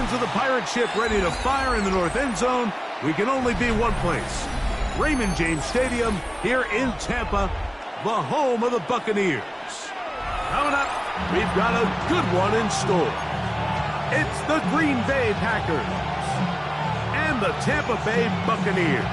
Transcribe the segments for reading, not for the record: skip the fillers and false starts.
fans of the Pirate ship ready to fire in the north end zone, we can only be one place. Raymond James Stadium here in Tampa, the home of the Buccaneers. Coming up, we've got a good one in store. It's the Green Bay Packers and the Tampa Bay Buccaneers.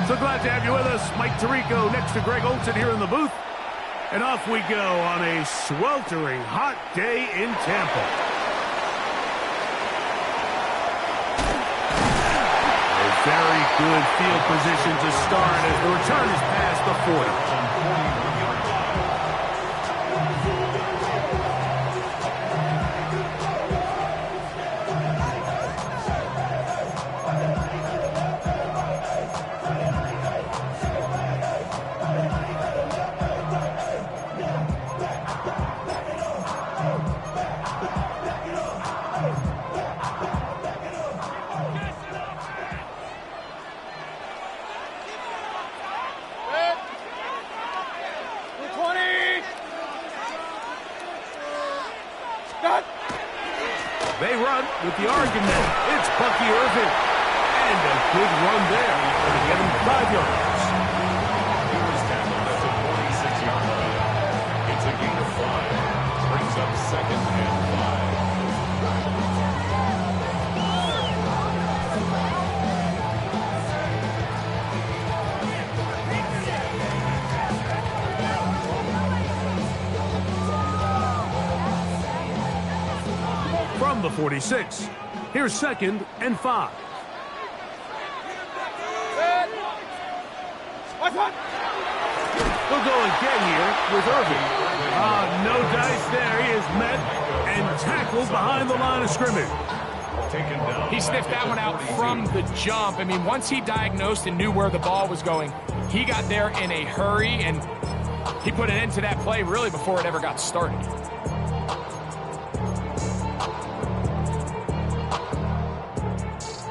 So glad to have you with us. Mike Tirico next to Greg Olsen here in the booth. And off we go on a sweltering hot day in Tampa. A very good field position to start as the return is past the 40. They run with the argument. It's Bucky Irving. And a good run there. Going to get him 5 yards. He was tackled at the 46-yard line. It's a gain of 5. Brings up 2nd and 5. From the 46, here's 2nd and 5. We'll go again here with Irving. No dice there. He is met and tackled behind the line of scrimmage. He sniffed that one out from the jump. I mean, once he diagnosed and knew where the ball was going, he got there in a hurry, and he put an end to that play really before it ever got started.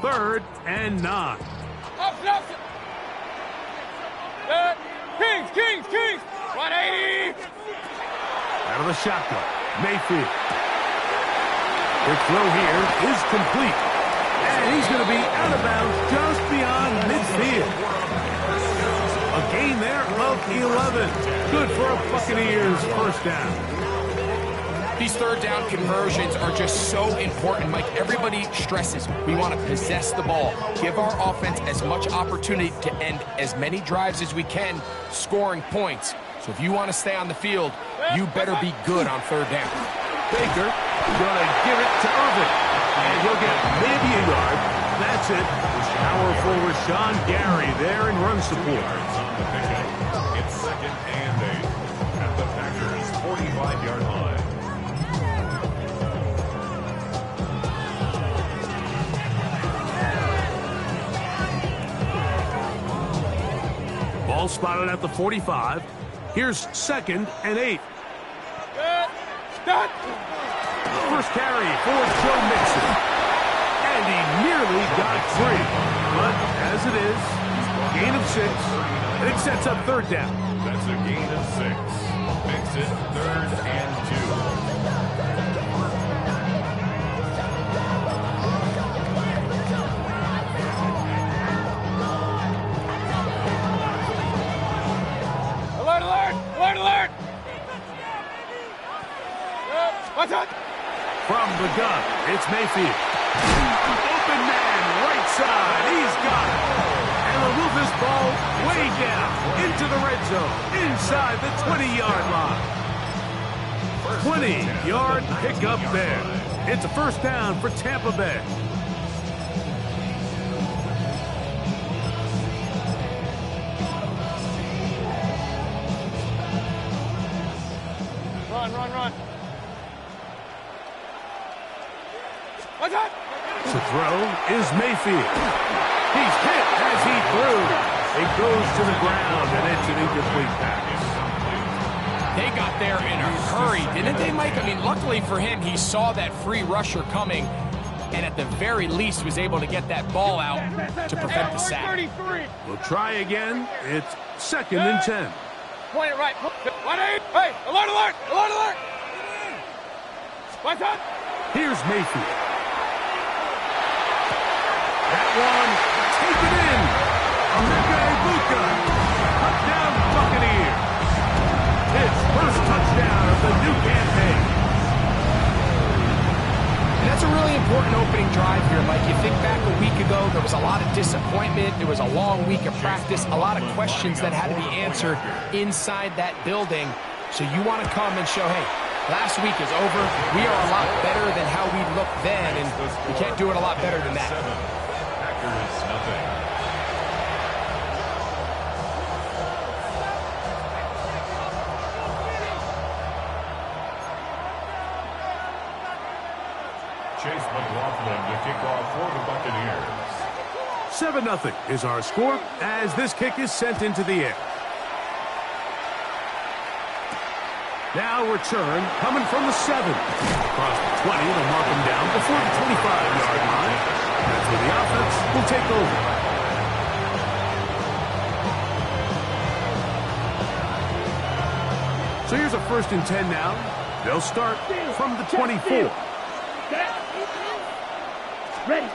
Third and 9. Kings! 180! Out of the shotgun, Mayfield. The throw here is complete. And he's going to be out of bounds just beyond midfield. A gain there of 11. Good for a Buccaneers first down. These third down conversions are just so important, Mike. Everybody stresses we want to possess the ball, give our offense as much opportunity to end as many drives as we can, scoring points. So if you want to stay on the field, you better be good on third down. Baker going to give it to Irving, and he'll get maybe a yard. That's it. It's powerful Rashawn Gary there in run support. It's 2nd and 8 at the Packers' 45-yard line. Ball spotted at the 45. Here's 2nd and 8. First carry for Joe Mixon. And he nearly got free. But as it is, gain of 6. And it sets up third down. That's a gain of 6. Makes it 3rd and 2. Alert! What's up? From the gun, it's Mayfield. Open man, right side. He's got it. And they'll move this ball way down into the red zone, inside the 20-yard line. 20-yard pickup there. It's a first down for Tampa Bay. Run. What's up? So throw is Mayfield. He's hit as he threw. It goes to the ground, and it's an incomplete pass. They got there in a hurry, didn't they, Mike? I mean, luckily for him, he saw that free rusher coming, and at the very least was able to get that ball out to prevent the sack. We'll try again. It's 2nd and 10. Point it right. Hey, alert, alert, alert, alert. What's up? Here's Mayfield. That one, take it in. Emeka Egbuka. Touchdown Buccaneers. His first touchdown of the new campaign. And that's a really important opening drive here, Mike. You think back a week ago, there was a lot of disappointment. It was a long week of practice, a lot of questions that had to be answered inside that building. So you want to come and show, hey, last week is over. We are a lot better than how we looked then, and we can't do it a lot better than that. Packers, nothing. Chase McLaughlin to kick off for the Buccaneers. 7-0 is our score as this kick is sent into the air. Now return coming from the 7. Across the 20, they'll mark him down before the 25-yard line. That's where the offense will take over. So here's a 1st and 10 now. They'll start from the 24. Ready.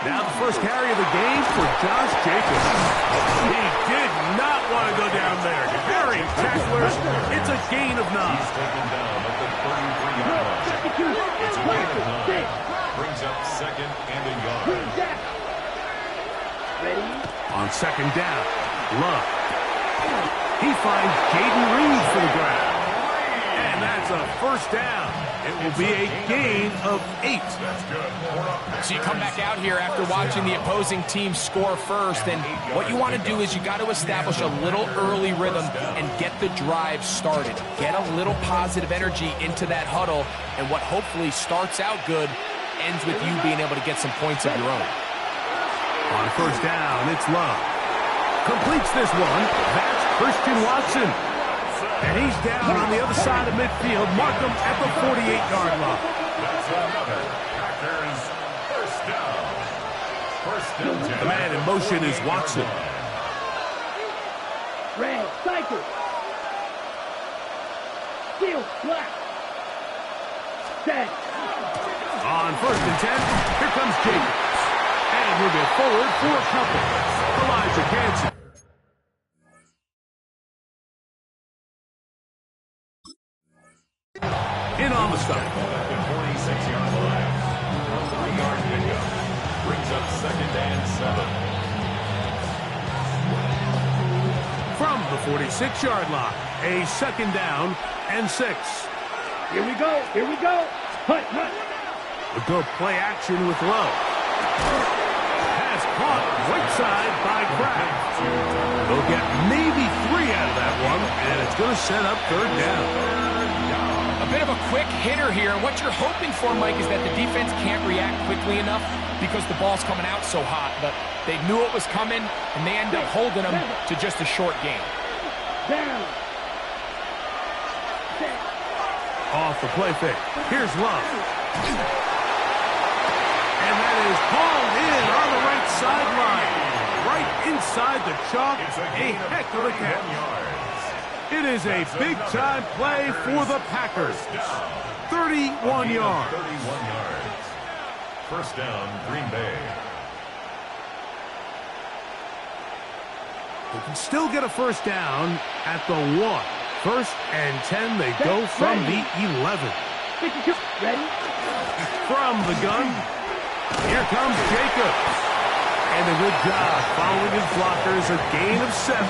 Now the first carry of the game for Josh Jacobs. He did not want to go down there. Carrying tacklers. It's a gain of 9. He's taken down at the 33-yard line. It's a gain of 9. Brings up 2nd and a yard. Ready. On 2nd down, Love. He finds Jaden Reed for the ground. And that's a 1st down. It will be a gain of 8. That's good. So you come back out here after watching the opposing team score first, and what you want to do is you got to establish a little early rhythm and get the drive started. Get a little positive energy into that huddle, and what hopefully starts out good ends with you being able to get some points of your own. On 1st down, it's Love. Completes this one. That's Christian Watson. And he's down on the other side of midfield. Mark him at the 48-yard line. That's another Packers 1st down. 1st and 10. The man in motion is Watson. Red, cycle. Steel, black. Set. On 1st and 10, here comes Jacobs. And he'll go forward for a couple. Elijah Hansen. In on the stop. At the 46-yard line. 3-yard pickup. Brings up 2nd and 7. From the 46-yard line, a 2nd down and 6. Here we go. Here we go. Hunt, hunt. We'll go play action with Love. Pass caught right side by Kraft. They'll get maybe 3 out of that one, and it's going to set up 3rd down. A bit of a quick hitter here. What you're hoping for, Mike, is that the defense can't react quickly enough because the ball's coming out so hot. But they knew it was coming, and they end up holding them to just a short game. Down. Set. Off the play fake. Here's Love. And that is hauled in on the right sideline. Right inside the chalk. A heck of a catch. It is a big-time play for the Packers. 31 yards. 31 yards. 1st down, Green Bay. They can still get a 1st down at the 1. 1st and 10, they go from the 11. 52. Ready. From the gun, here comes Jacobs. And a good job following his blockers, a gain of 7.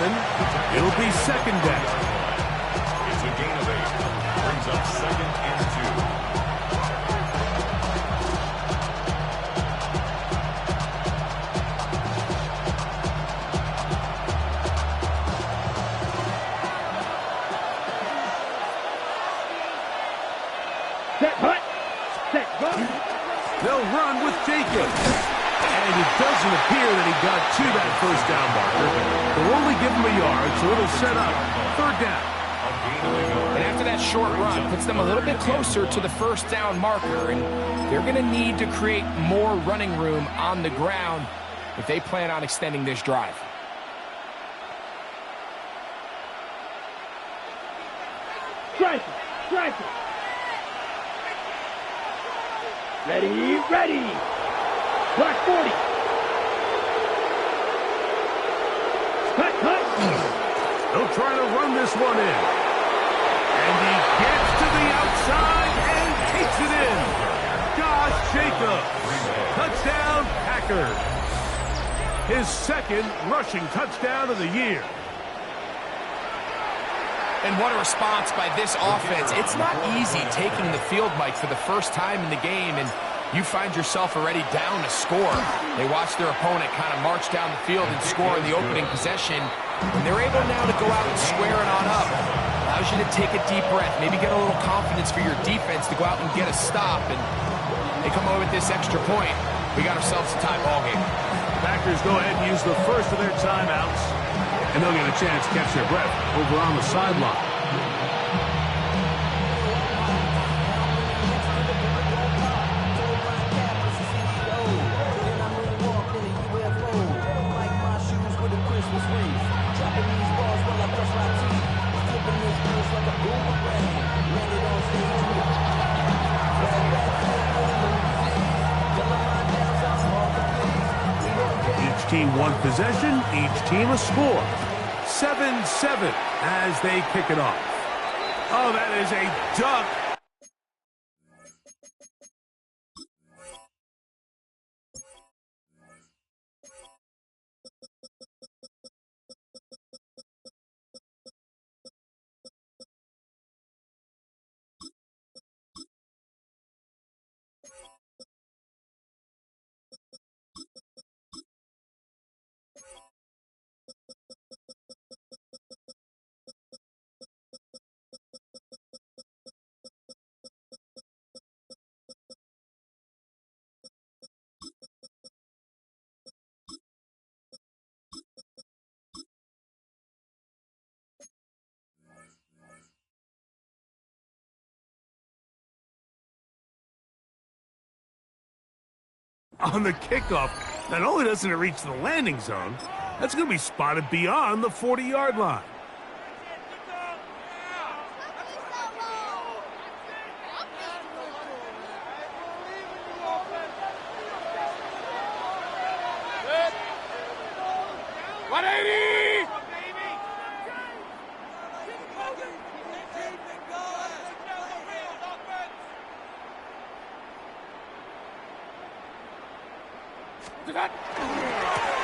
It'll be 2nd down. It's a gain of 8. Brings up 2nd and 2. Set, hunt. Set, run. They'll run with Jacobs. doesn't appear that he got to that first down marker. They'll only give him a yard, so it'll set up third down. And after that short run, puts them a little bit closer to the first down marker, and they're going to need to create more running room on the ground if they plan on extending this drive. Strike it, strike it. Ready, ready. Clock 40. Cut. They'll try to run this one in. And he gets to the outside and takes it in. Josh Jacobs. Touchdown, Packers. His second rushing touchdown of the year. And what a response by this offense. It's not easy taking the field, Mike, for the first time in the game, and you find yourself already down to score. They watch their opponent kind of march down the field and score in the opening possession, and they're able now to go out and square it on up. Allows you to take a deep breath, maybe get a little confidence for your defense to go out and get a stop, and they come away with this extra point. We got ourselves a tie ball game. Packers go ahead and use the first of their timeouts, and they'll get a chance to catch their breath over on the sideline. Each team one possession, each team a score. 7-7 as they kick it off. Oh, that is a duck. On the kickoff, not only doesn't it reach the landing zone, that's going to be spotted beyond the 40-yard line.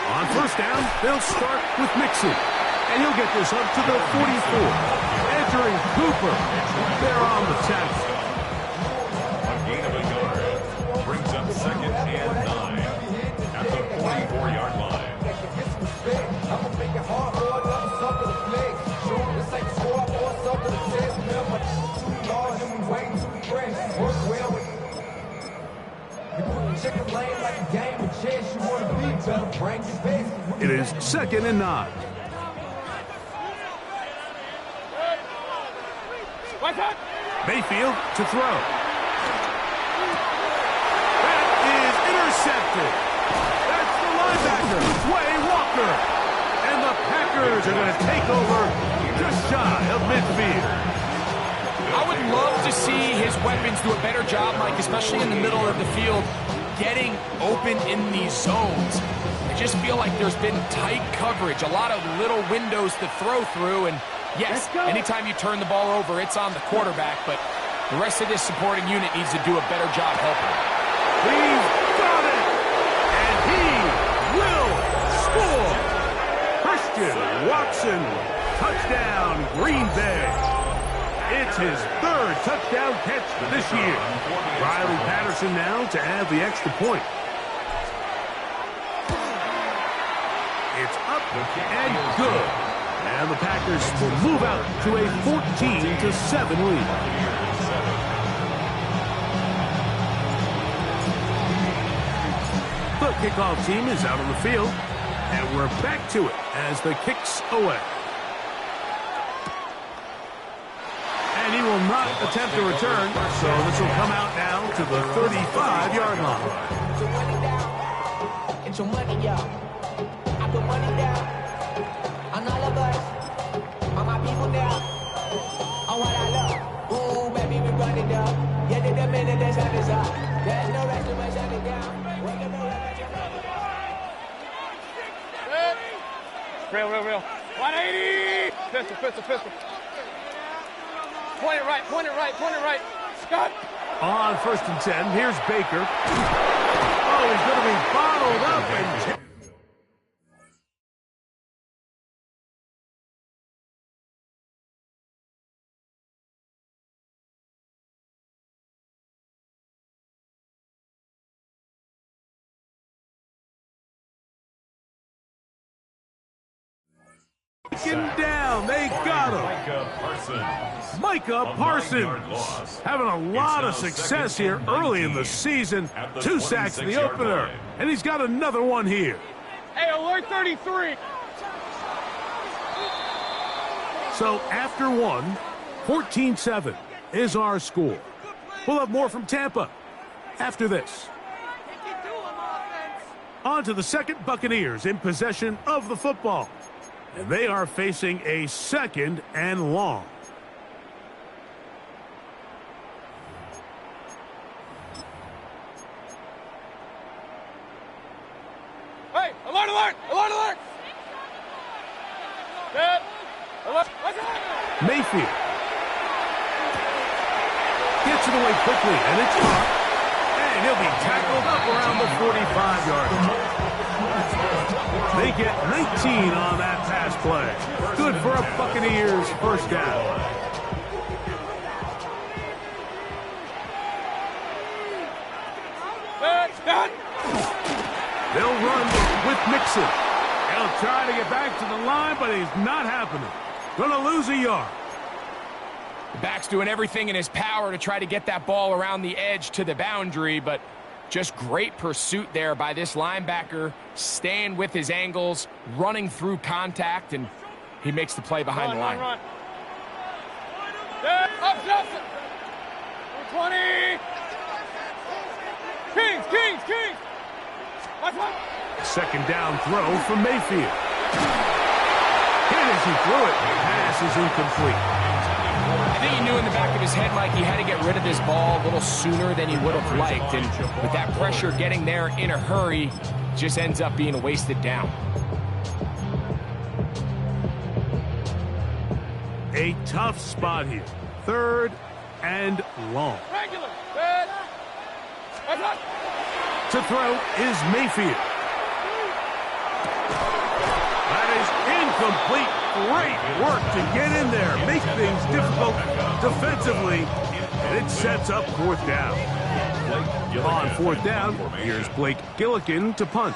On first down, they'll start with Mixon, and he'll get this up to the 44. Entering Cooper. They're on the tackle. A gain of a yard. Brings up second and 9 at the 44-yard line. It is second and 9. Mayfield to throw. That is intercepted. That's the linebacker, Quay Walker. And the Packers are going to take over just shy of midfield. I would love to see his weapons do a better job, Mike, especially in the middle of the field, getting open in these zones. I just feel like there's been tight coverage, a lot of little windows to throw through, and yes, anytime you turn the ball over, it's on the quarterback, but the rest of this supporting unit needs to do a better job helping. He's got it! And he will score! Christian Watson, touchdown, Green Bay. It's his third touchdown catch this year. Riley Patterson now to add the extra point. It's up and good. And the Packers will move out to a 14-7 lead. The kickoff team is out on the field, and we're back to it as the kick's away. And he will not attempt to return, so this will come out now to the 35-yard line. Get your money, y'all. I put money down on all of us, on my people now, on what I love. Ooh, baby, we run it down. Yeah, the minute that's on this up. There's no rest to my shut it down. Real. 180! Pistol. Point it right. Scott! On 1st and 10, here's Baker. Oh, he's going to be bottled up and... down. They got him. Micah Parsons having a lot of success here early in the season. 2 sacks in the opener, and he's got another one here. Hey, alert 33. So after one, 14-7 is our score. We'll have more from Tampa after this. On to the second Buccaneers in possession of the football. And they are facing a 2nd and long. Hey, alert! Good. Alert. Mayfield gets it away quickly, and it's caught. And he'll be tackled up around the 45-yard line. They get 19 on that pass play. Good for a Buccaneers first down. They'll run with Mixon. He'll try to get back to the line, but he's not happening. Gonna lose a yard. The back's doing everything in his power to try to get that ball around the edge to the boundary, but just great pursuit there by this linebacker, staying with his angles, running through contact, and he makes the play behind the line. Run. Up, 20. Kings. Second down throw from Mayfield. Hit as he threw it. Pass is incomplete. I think he knew in the back of his head, Mike, he had to get rid of this ball a little sooner than he would have liked. And with that pressure getting there in a hurry, just ends up being a wasted down. A tough spot here. 3rd and long. Regular. Good. To throw is Mayfield. That is incomplete. Great work to get in there, make things difficult defensively, and it sets up 4th down. On 4th down, here's Blake Gillikin to punt.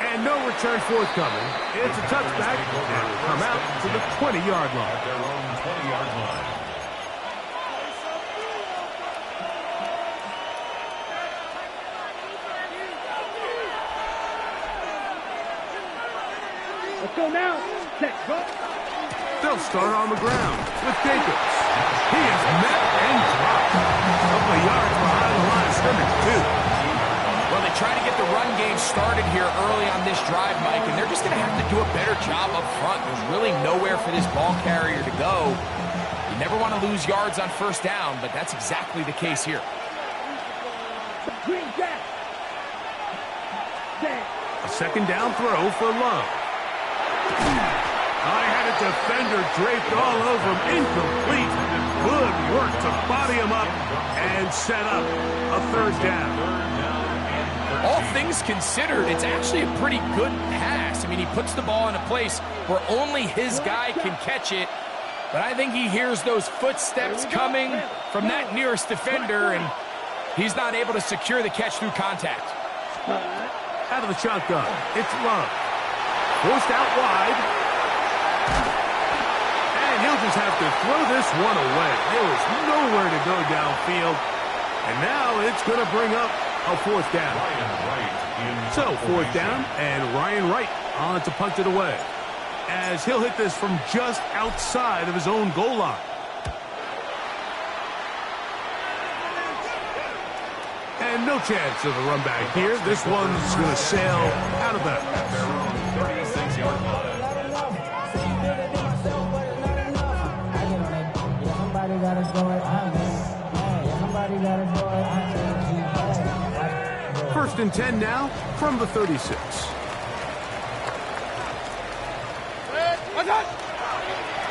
And no return forthcoming. It's a touchback, and will come out to the 20-yard line. At their own 20-yard line. Let's go now. Set, go. They'll start on the ground with Jacobs. He is met and dropped. A couple of yards behind the line of scrimmage, too. Well, they try to get the run game started here early on this drive, Mike, and they're just going to have to do a better job up front. There's really nowhere for this ball carrier to go. You never want to lose yards on 1st down, but that's exactly the case here. Green jack. Set. A 2nd down throw for Love. I had a defender draped all over him. Incomplete. Good work to body him up and set up a 3rd down. All things considered, it's actually a pretty good pass. I mean, he puts the ball in a place where only his guy can catch it. But I think he hears those footsteps coming from that nearest defender, and he's not able to secure the catch through contact. Out of the shotgun, it's Love. Forced out wide. And he'll Chargers have to throw this one away. There was nowhere to go downfield. And now it's going to bring up a fourth down. So, fourth down, and Ryan Wright on to punt it away, as he'll hit this from just outside of his own goal line. And no chance of a run back here. This one's going to sail out of bounds. At their own 36-yard line. First and 10 now from the 36.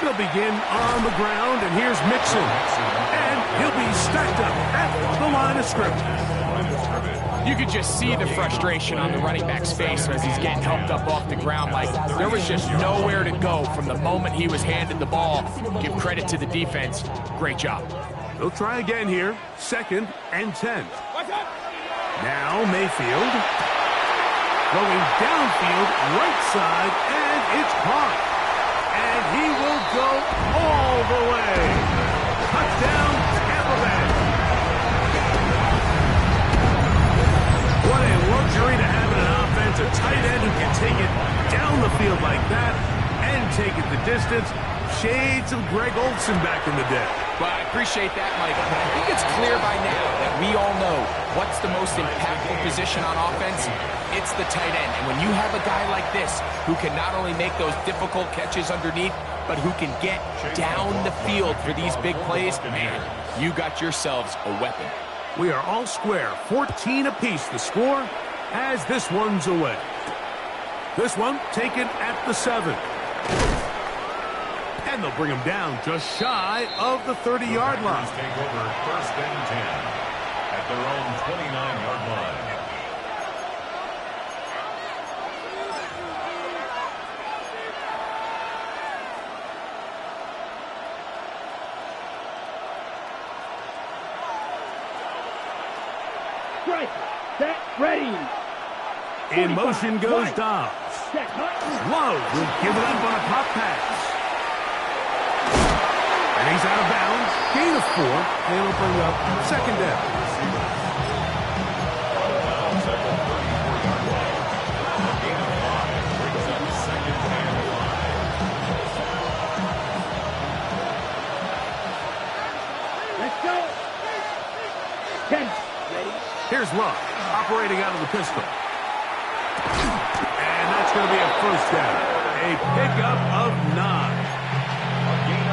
They'll begin on the ground, and here's Mixon. And he'll be stacked up at the line of scrimmage. You could just see the frustration on the running back's face as he's getting helped up off the ground. Like, there was just nowhere to go from the moment he was handed the ball. Give credit to the defense. Great job. They'll try again here. Second and 10. Now Mayfield going downfield, right side, and it's caught. And he will go all the way. Touchdown, Tampa Bay. What a luxury to have in an offense, a tight end who can take it down the field like that and take it the distance. Shades of Greg Olsen back in the day. Well, I appreciate that, Mike. But I think it's clear by now that we all know what's the most impactful position on offense. It's the tight end. And when you have a guy like this who can not only make those difficult catches underneath, but who can get down the field for these big plays, man, you got yourselves a weapon. We are all square, 14 apiece the score as this one's away. This one taken at the 7. And they'll bring him down just shy of the 30-yard line. Take over first and 10 at their own 29-yard line. Strike. Set. Ready. In motion goes Dobbs. Love will give it up on a pop pass. And he's out of bounds. Gain of 4. And it'll bring up second down. Let's go. 10. Here's Love, operating out of the pistol. And that's going to be a first down. A pickup of 9.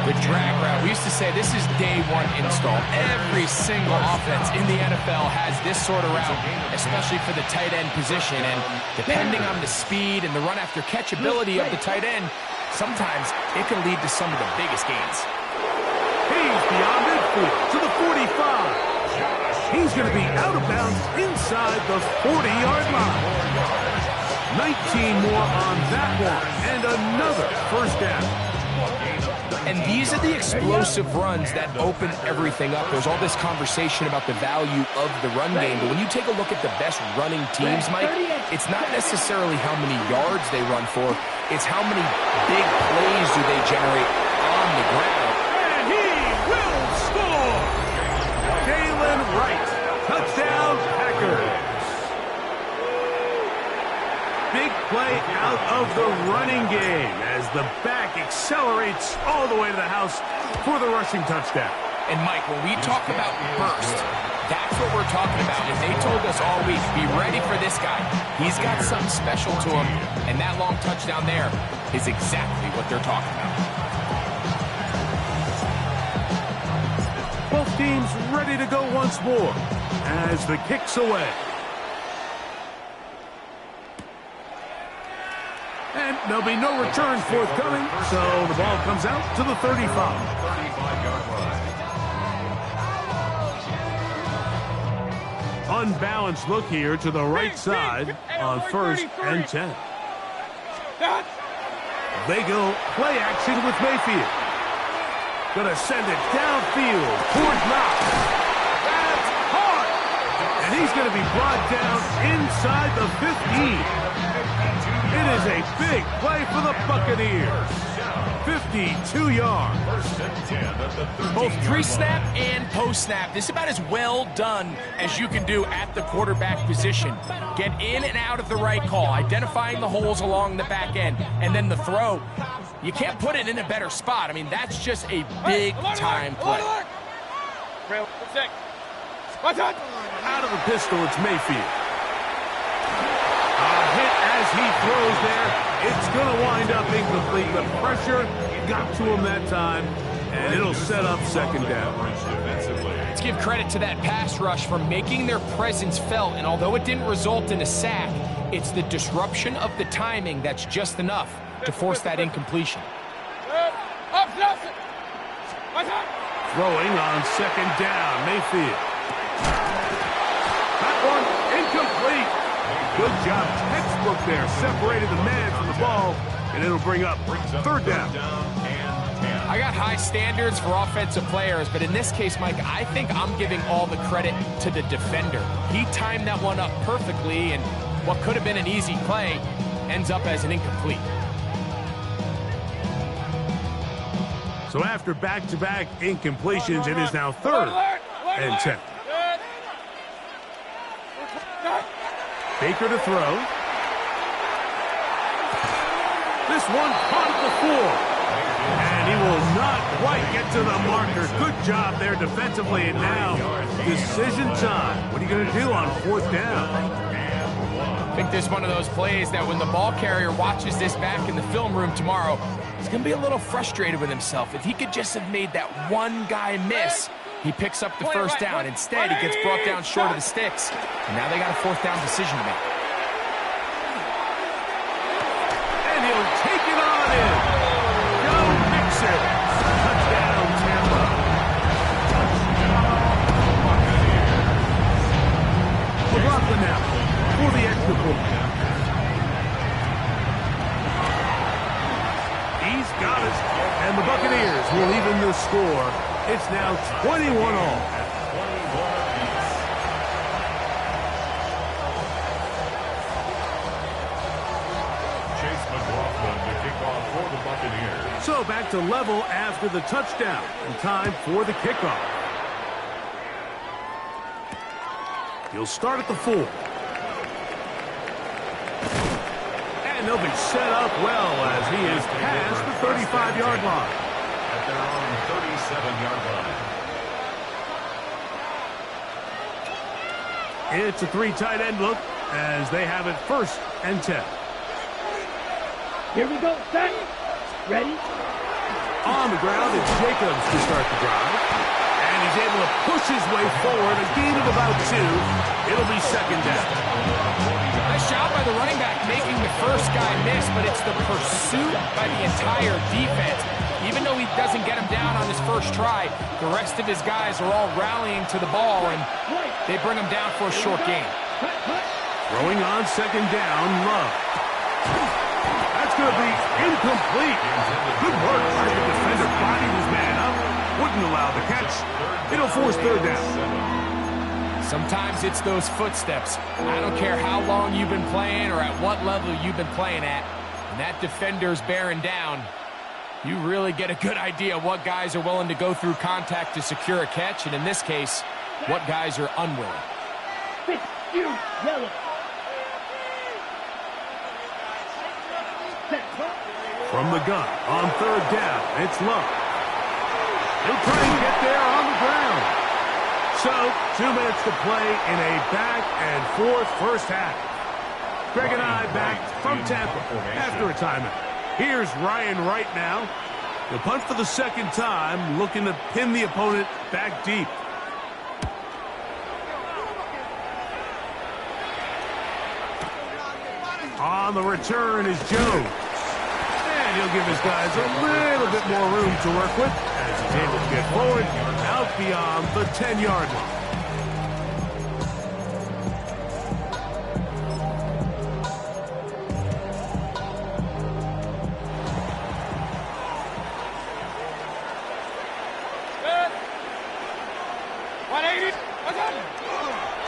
The drag route. We used to say this is day one install. Every single offense in the NFL has this sort of route, especially for the tight end position. And depending on the speed and the run-after-catch ability of the tight end, sometimes it can lead to some of the biggest gains. He's beyond midfield to the 45. He's going to be out of bounds inside the 40-yard line. 19 more on that one, and another first down. And these are the explosive runs that open everything up. There's all this conversation about the value of the run game, but when you take a look at the best running teams, Mike, it's not necessarily how many yards they run for, it's how many big plays do they generate on the ground. And he will score! Jalen Wright, touchdown Packers. Big play out of the running game as the back accelerates all the way to the house for the rushing touchdown. And Mike, when we talk about burst, that's what we're talking about. And they told us all week, be ready for this guy. He's got something special to him, and that long touchdown there is exactly what they're talking about. Both teams ready to go once more as the kick's away. And there'll be no return forthcoming, so the ball comes out to the 35. 35-yard line. Unbalanced look here to the right side on first and 10. They go play action with Mayfield. Gonna send it downfield toward Knox. That's hard! And he's gonna be brought down inside the 15. It is a big play for the Buccaneers. 52 yards. First and 10 at the 13. Both pre-snap and post-snap. This is about as well done as you can do at the quarterback position. Get in and out of the right call, identifying the holes along the back end, and then the throw. You can't put it in a better spot. I mean, that's just a big-time play. Out of the pistol, it's Mayfield. A hit as he throws there. It's going to wind up incomplete. The pressure got to him that time, and it'll set up second down. Let's give credit to that pass rush for making their presence felt, and although it didn't result in a sack, it's the disruption of the timing that's just enough to force that incompletion. Throwing on second down, Mayfield. That one incomplete. Good job, textbook there. Separated the man from the ball, and it'll bring up third down. I got high standards for offensive players, but in this case, Mike, I think I'm giving all the credit to the defender. He timed that one up perfectly, and what could have been an easy play ends up as an incomplete. So after back-to-back incompletions, it is now third and 10. Baker to throw. This one caught at the 4. And he will not quite get to the marker. Good job there defensively. And now, decision time. What are you going to do on fourth down? I think this is one of those plays that when the ball carrier watches this back in the film room tomorrow, he's going to be a little frustrated with himself. If he could just have made that one guy miss, he picks up the first down. Instead, he gets brought down short of the sticks. And now they got a fourth down decision to make. And he'll take it on in. Joe Mixon. Touchdown, Tampa. McLaughlin now for the extra point. He's got it. And the Buccaneers will even the score. It's now 21 all. Chase McLaughlin to kick off for the Buccaneers. So back to level after the touchdown. And time for the kickoff. He'll start at the 4. And they'll be set up well as he is past the 35-yard line. At their own 37-yard line. It's a 3 tight end look as they have it first and 10. Here we go, set, ready. On the ground, it's Jacobs to start the drive. And he's able to push his way forward, a gain of about 2. It'll be second down. Nice job by the running back making the first guy miss, but it's the pursuit by the entire defense. Even though he doesn't get him down on his first try, the rest of his guys are all rallying to the ball, and they bring him down for a short gain. Throwing on second down, Love. That's going to be incomplete. Good work by the defender. Bodied his man up. Wouldn't allow the catch. It'll force third down. Sometimes it's those footsteps. I don't care how long you've been playing or at what level you've been playing at. When that defender's bearing down, you really get a good idea what guys are willing to go through contact to secure a catch, and in this case, what guys are unwilling. Yellow. From the gun, on third down, it's Love. He'll try and get there on the ground. So, 2 minutes to play in a back-and-forth first half. Greg and I back from Tampa after a timeout. Here's Ryan Wright now. He'll punt for the second time, looking to pin the opponent back deep. On the return is Jones. And he'll give his guys a little bit more room to work with as he's able to get forward out beyond the 10-yard line.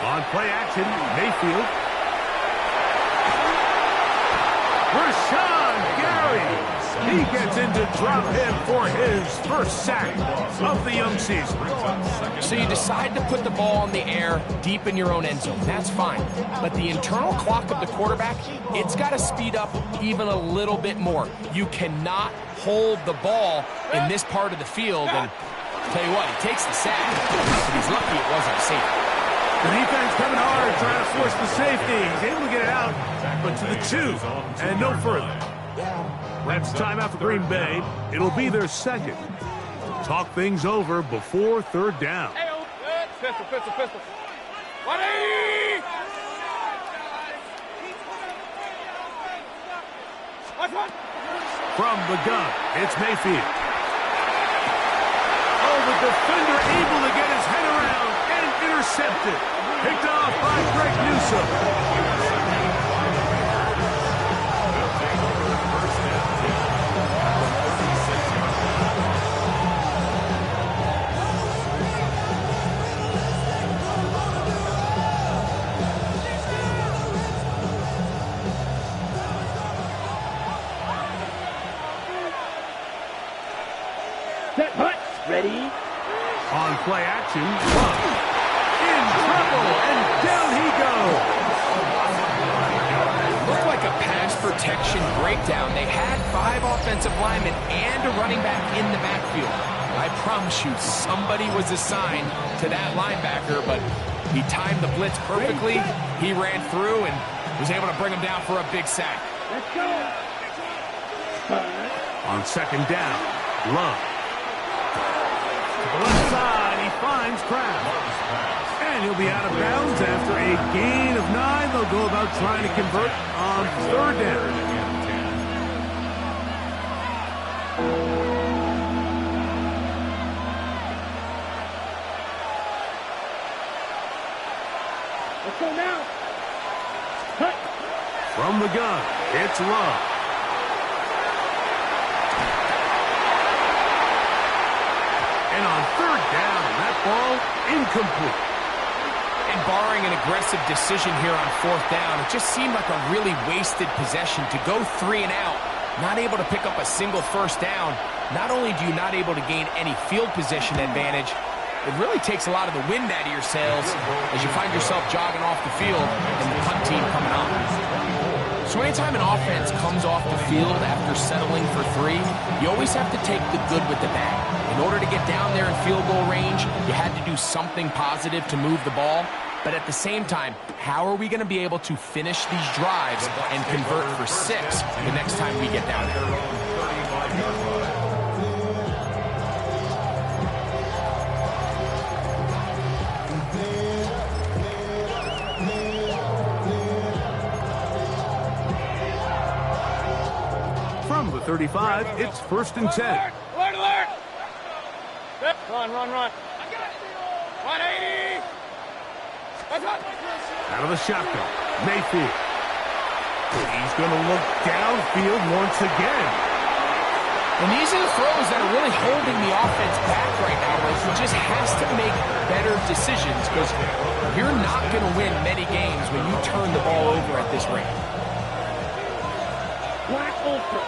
On play action, Mayfield. Rashawn Gary. He gets into drop him for his first sack of the young season. So you decide to put the ball in the air deep in your own end zone. That's fine. But the internal clock of the quarterback, it's got to speed up even a little bit more. You cannot hold the ball in this part of the field. And tell you what, he takes the sack, but he's lucky it wasn't a safety. The defense coming hard, trying to force the safety. He's able to get it out, but to the 2 and no further. That's timeout for Green Bay. It'll be their second. Talk things over before third down. Pistol, pistol, pistol. 180! From the gun, it's Mayfield. Oh, the defender able to get his head around and intercepted. Picked off by Greg Newsome. Set, hut. Ready? On play action, Love. In trouble, and down he goes. Looked like a pass protection breakdown. They had 5 offensive linemen and a running back in the backfield. I promise you, somebody was assigned to that linebacker, but he timed the blitz perfectly. He ran through and was able to bring him down for a big sack. Let's go. On second down, Love. To the left side, he finds Kraft. And he'll be out of bounds after a gain of 9. They'll go about trying to convert on third down. Let's go now. Hut. From the gun, it's Love. And on third down, that ball incomplete. And barring an aggressive decision here on fourth down, it just seemed like a really wasted possession to go 3 and out, not able to pick up a single first down. Not only do you not able to gain any field position advantage, it really takes a lot of the wind out of your sails as you find yourself jogging off the field and the punt team coming on. So anytime an offense comes off the field after settling for 3, you always have to take the good with the bad. In order to get down there in field goal range, you had to do something positive to move the ball. But at the same time, how are we going to be able to finish these drives and convert for 6 the next time we get down there? From the 35, it's first and 10. Alert, alert! Run, run, run. 180! Out of the shotgun, Mayfield. He's going to look downfield once again. And these are the throws that are really holding the offense back right now. He just has to make better decisions because you're not going to win many games when you turn the ball over at this rate. Black Ultra.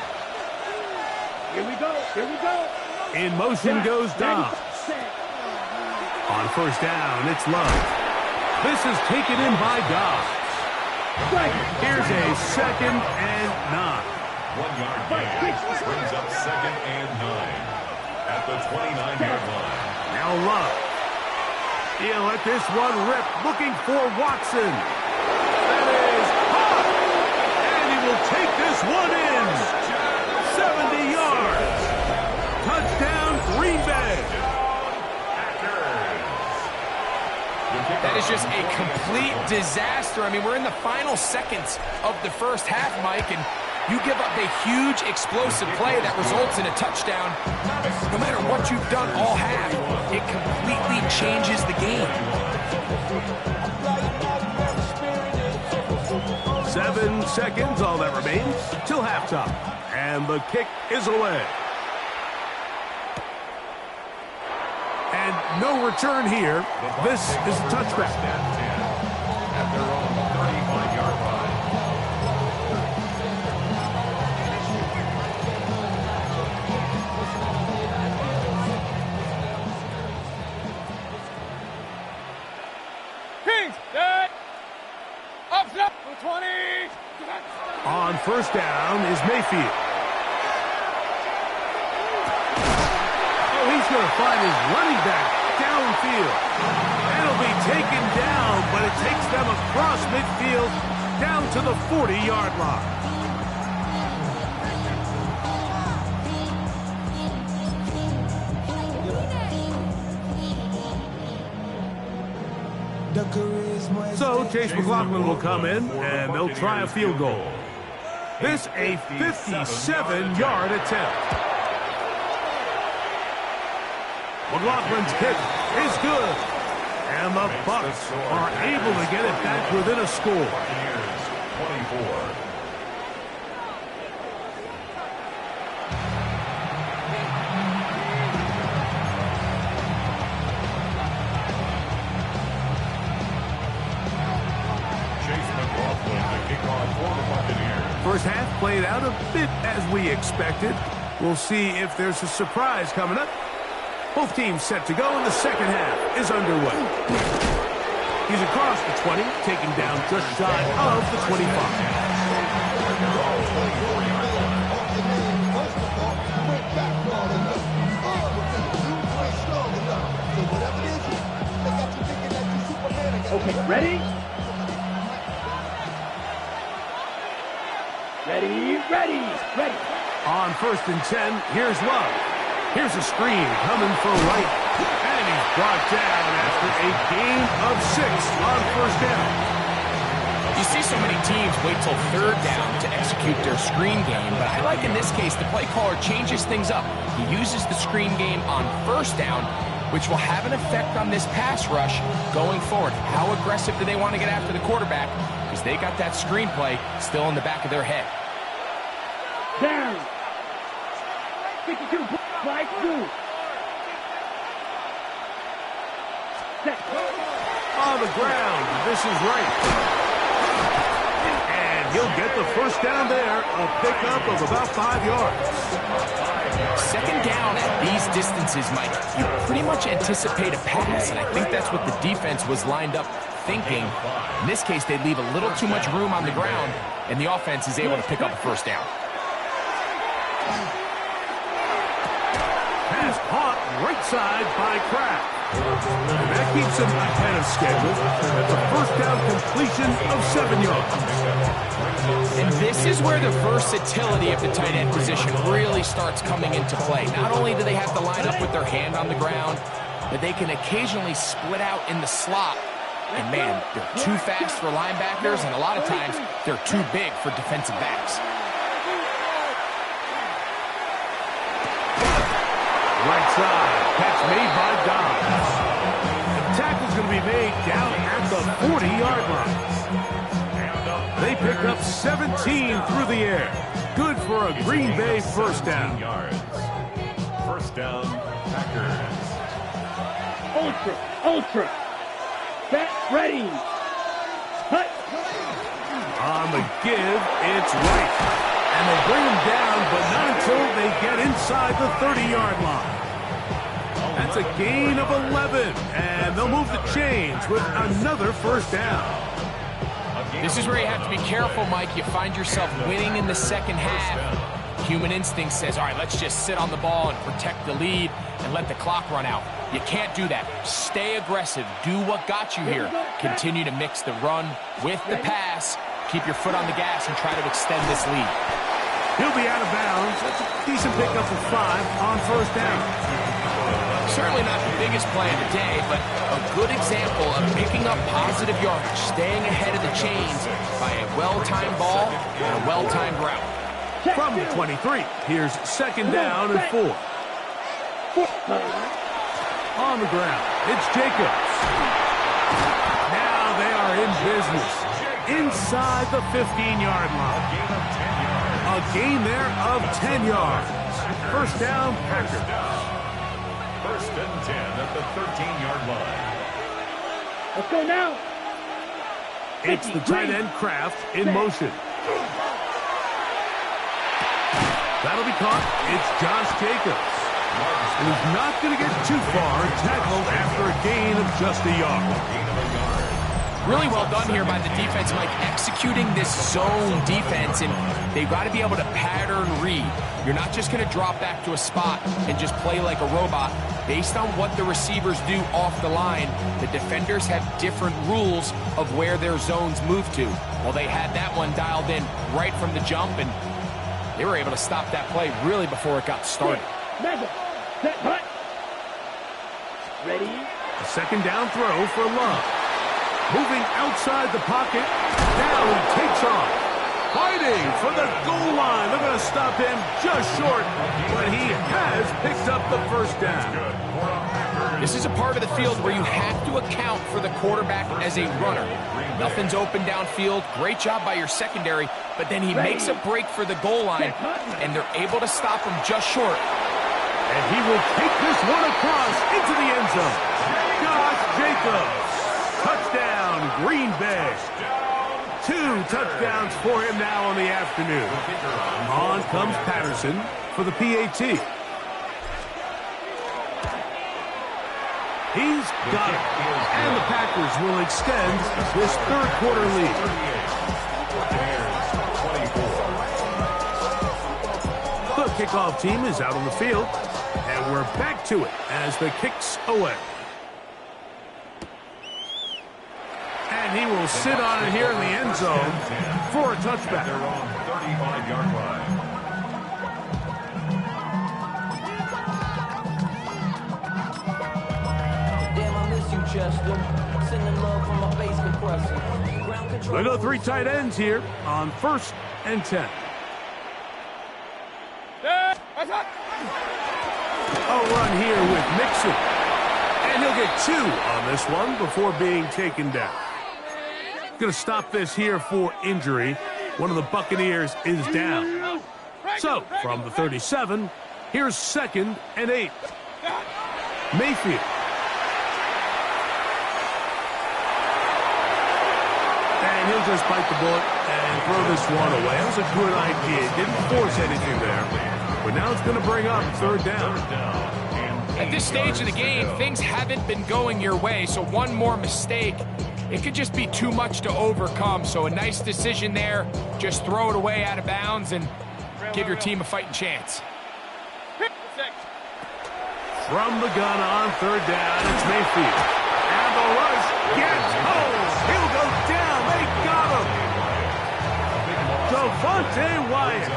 Here we go. Here we go. In motion goes Dobbs. On first down, it's Love. This is taken in by Dobbs. Here's a second and 9. 1 yard gain brings up second and 9 at the 29-yard line. Now Love. He'll let this one rip, looking for Watson. That is hot. And he will take this one in. 70 yards. Touchdown, Green Bay. That is just a complete disaster. I mean, we're in the final seconds of the first half, Mike, and you give up a huge explosive play that results in a touchdown. No matter what you've done all half, it completely changes the game. 7 seconds, all that remains, till halftime. And the kick is away. And no return here. This is a touchback. At their own 35-yard line. wings. Dead. Up, up. 20. On first down is Mayfield. Oh, he's going to find his running back downfield. It'll be taken down, but it takes them across midfield down to the 40-yard line. So Chase McLaughlin will come in, and they'll try a field goal. This a 57-yard attempt. McLaughlin's kick is good. And the Bucs are able to get it back within a score. 24. First half played out a bit as we expected. We'll see if there's a surprise coming up. Both teams set to go, and the second half is underway. He's across the 20, taken down just shy of the 25. Okay, ready? Ready. On first and 10, here's Love. Here's a screen coming for Wright. And he's brought down after a gain of 6 on first down. You see so many teams wait till third down to execute their screen game, but I like in this case the play caller changes things up. He uses the screen game on first down, which will have an effect on this pass rush going forward. How aggressive do they want to get after the quarterback? Because they got that screen play still in the back of their head. Down. 52, right, 2. On the ground, this is Wright. And he'll get the first down there, a pickup of about 5 yards. Second down at these distances, Mike, you pretty much anticipate a pass, and I think that's what the defense was lined up thinking. In this case, they leave a little too much room on the ground, and the offense is able to pick up a first down. Pass caught right side by Kraft. And that keeps him ahead of schedule. That's a first down completion of 7 yards. And this is where the versatility of the tight end position really starts coming into play. Not only do they have to line up with their hand on the ground, but they can occasionally split out in the slot. And man, they're too fast for linebackers, and a lot of times they're too big for defensive backs. Right side, catch made by Dobbs. The tackle's going to be made down at the 40-yard line. They pick up 17 through the air. Good for a Green Bay first down. First down, Packers. Ultra. Set, ready. Cut. On the give, it's Wright. And they'll bring him down, but not until they get inside the 30-yard line. That's a gain of 11, and they'll move the chains with another first down. This is where you have to be careful, Mike. You find yourself winning in the second half. Human instinct says, all right, let's just sit on the ball and protect the lead and let the clock run out. You can't do that. Stay aggressive. Do what got you here. Continue to mix the run with the pass. Keep your foot on the gas and try to extend this lead. He'll be out of bounds. That's a decent pickup of 5 on first down. Certainly not the biggest play of the day, but a good example of picking up positive yardage, staying ahead of the chains by a well-timed ball and a well-timed route. From the 23, here's second down and 4. On the ground, it's Jacobs. Now they are in business. Inside the 15-yard line. A gain there of 10 yards. First down, Packers. First and 10 at the 13-yard line. Let's go now. It's the tight end Kraft in motion. That'll be caught. It's Josh Jacobs. And he's not going to get too far, tackled after a gain of just a yard. Really well done here by the defense, Mike, executing this zone defense, and they've got to be able to pattern read. You're not just going to drop back to a spot and just play like a robot. Based on what the receivers do off the line, the defenders have different rules of where their zones move to. Well, they had that one dialed in right from the jump, and they were able to stop that play really before it got started. Set, hut. Ready? A second down throw for Love. Moving outside the pocket. Now he takes off. Fighting for the goal line. They're going to stop him just short, but he has picked up the first down. This is a part of the field where you have to account for the quarterback as a runner. Nothing's open downfield. Great job by your secondary, but then he makes a break for the goal line, and they're able to stop him just short. And he will take this one across into the end zone. Josh Jacobs. Touchdown, Green Bay. 2 touchdowns for him now on the afternoon. On comes Patterson for the PAT. He's got it. And the Packers will extend this third-quarter lead. The kickoff team is out on the field, and we're back to it as the kick's away. And he will sit on it here in the end zone for a touchback. They're on 35-yard line. Damn, I miss you, Chester. Sending love from my face compressor. Ground control. They go 3 tight ends here on 1st and 10. A run here with Mixon. And he'll get 2 on this one before being taken down. Going to stop this here for injury. One of the Buccaneers is down. So, from the 37, here's 2nd and 8. Mayfield. And he'll just bite the bullet and throw this one away. That was a good idea. Didn't force anything there. But now it's going to bring up 3rd down. At this stage of the game, things haven't been going your way, so one more mistake, it could just be too much to overcome. So a nice decision there. Just throw it away out of bounds and give your team a fighting chance. From the gun on 3rd down, it's Mayfield. And the rush gets home. He'll go down. They got him. Devontae Wyatt.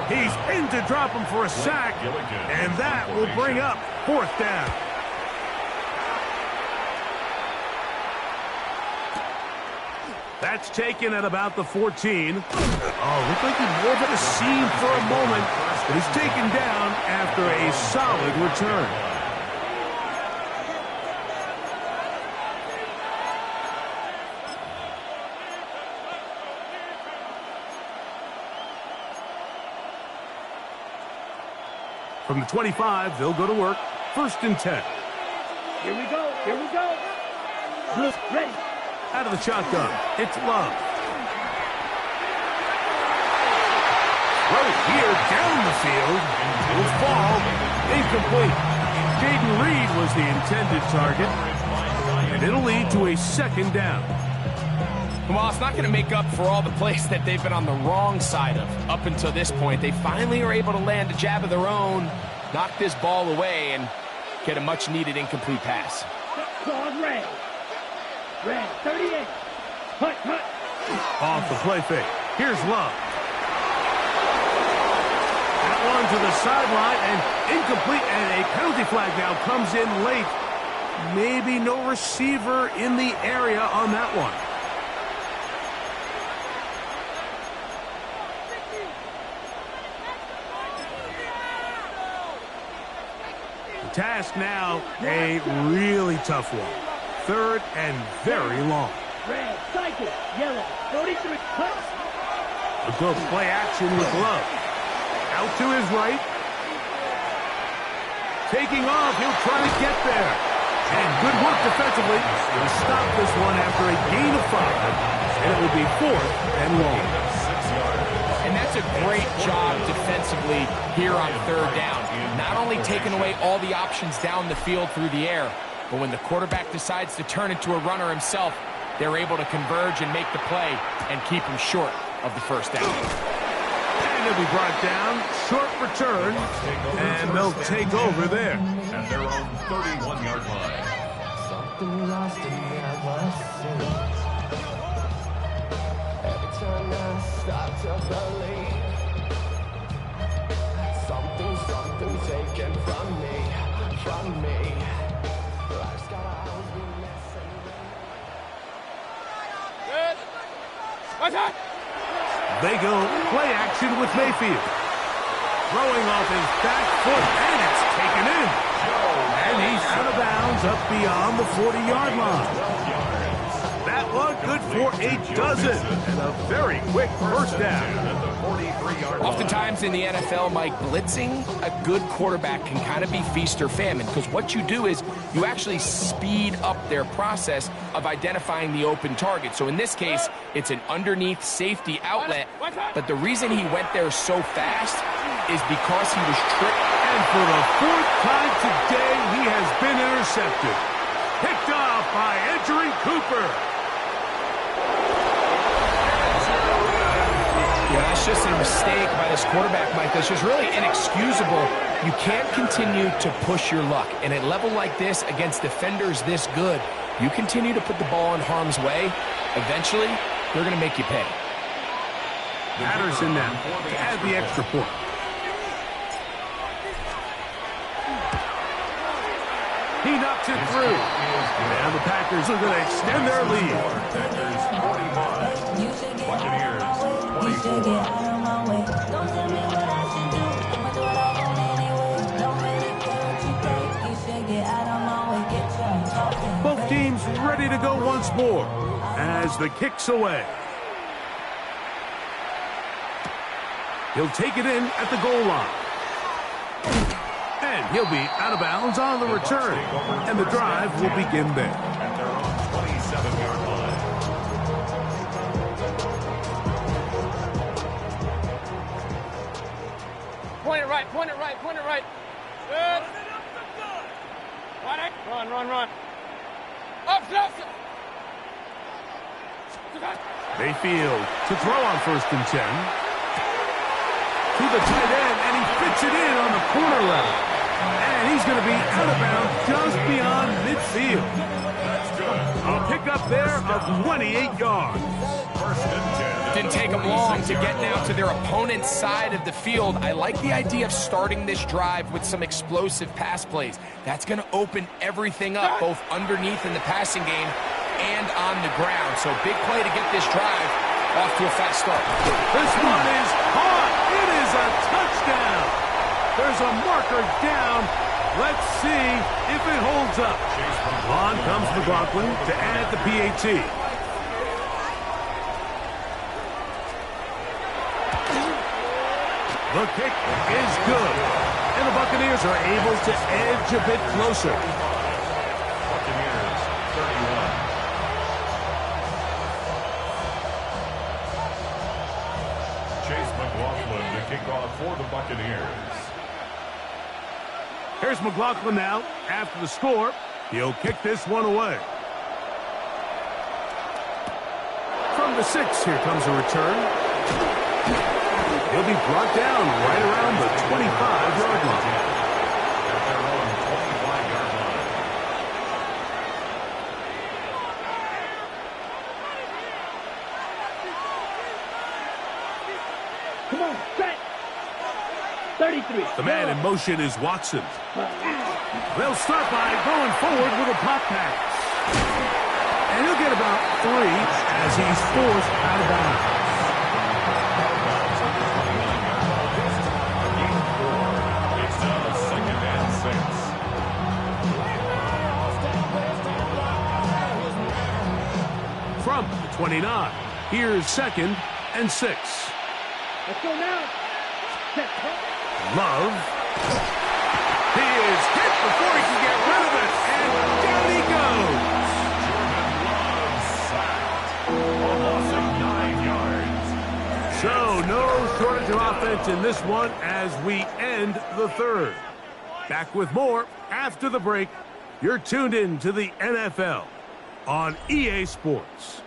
He's in to drop him for a sack, and that will bring up 4th down. That's taken at about the 14. Oh, looked like he wore a seam for a moment, but he's taken down after a solid return. From the 25, they'll go to work. 1st and 10. Here we go. Here we go. Look, ready. Out of the shotgun, it's Love. Right here down the field. Will fall. Incomplete. Jaden Reed was the intended target. And it'll lead to a 2nd down. Well, it's not going to make up for all the plays that they've been on the wrong side of up until this point. They finally are able to land a jab of their own, knock this ball away, and get a much-needed incomplete pass. Claude Ray. Ray, 38. Hut, hut. Off the play fake. Here's Love. That one to the sideline, and incomplete, and a penalty flag now comes in late. Maybe no receiver in the area on that one. The task now, a really tough one. 3rd and very long. Red, cycle, yellow, 43, hut. A good play action with Love. Out to his right. Taking off, he'll try to get there. And good work defensively to stop this one after a gain of 5. And it will be 4th and long. And that's a great job defensively here on 3rd down. Not only taking away all the options down the field through the air, but when the quarterback decides to turn into a runner himself, they're able to converge and make the play and keep them short of the first down. And he'll be brought down, short return, and they'll take over there. At their own 31-yard line. Something lost and never seen. Every time I start to believe, something taken from me. Life's gotta always be missing. Good. What's that? They go play action with Mayfield. Throwing off his back foot, and it's taken in. And he's out of bounds up beyond the 40-yard line. That one good for a dozen. And a very quick first down. Oftentimes in the NFL, Mike, blitzing a good quarterback can kind of be feast or famine, because what you do is you actually speed up their process of identifying the open target. So in this case, it's an underneath safety outlet, but the reason he went there so fast is because he was tricked. And for the fourth time today, he has been intercepted. Picked off by Edgerrin Cooper. Yeah, that's just a mistake by this quarterback, Mike. That's just really inexcusable. You can't continue to push your luck. And at a level like this, against defenders this good, you continue to put the ball in harm's way, eventually, they're going to make you pay. Patterson now to add the extra point. He knocks it through. And the Packers are going to extend their lead. Packers 41. Buccaneers 24. Both teams ready to go once more as the kick's away. He'll take it in at the goal line. And he'll be out of bounds on the return. And the drive will begin there. At their own 27-yard line. Point it right, point it right, point it right. Good. Run. Up, up. Mayfield to throw on 1st and 10. To the tight end, and he fits it in on the corner route. And he's going to be out of bounds just beyond midfield. A pickup there of 28 yards. 1st and 10. Didn't take them long to get now to their opponent's side of the field. I like the idea of starting this drive with some explosive pass plays. That's going to open everything up, both underneath in the passing game and on the ground. So big play to get this drive off to a fast start. This one is caught. It is a touchdown. There's a marker down. Let's see if it holds up. On comes McLaughlin to add the PAT. The kick is good. And the Buccaneers are able to edge a bit closer. Buccaneers 31. Chase McLaughlin to kick off for the Buccaneers. Here's McLaughlin now. After the score, he'll kick this one away. From the 6, here comes a return. He'll be brought down right around the 25-yard line. At their own 25-yard line. Come on, set. 33. The man in motion is Watson. They'll start by going forward with a pop pass. And he'll get about 3 as he's forced out of bounds. It's now 2nd and 6. From the 29, here's 2nd and 6. Let's go now. Set. Love. He is hit before he can get rid of it. And down he goes. Jordan Love sacked. A loss of 9 yards. So no shortage of offense in this one as we end the 3rd. Back with more after the break. You're tuned in to the NFL on EA Sports.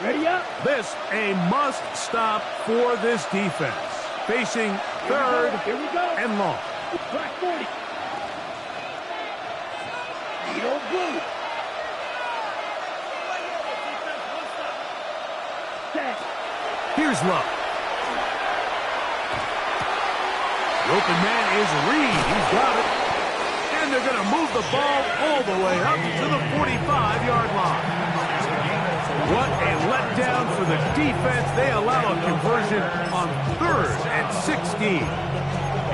Ready up. This a must-stop for this defense. Facing third Here we go. and long. Black 40. You don't blue. Set. Here's Love. The open man is Reed. He's got it. And they're going to move the ball all the way up to the 45-yard line. What a letdown for the defense. They allow a conversion on 3rd and 16.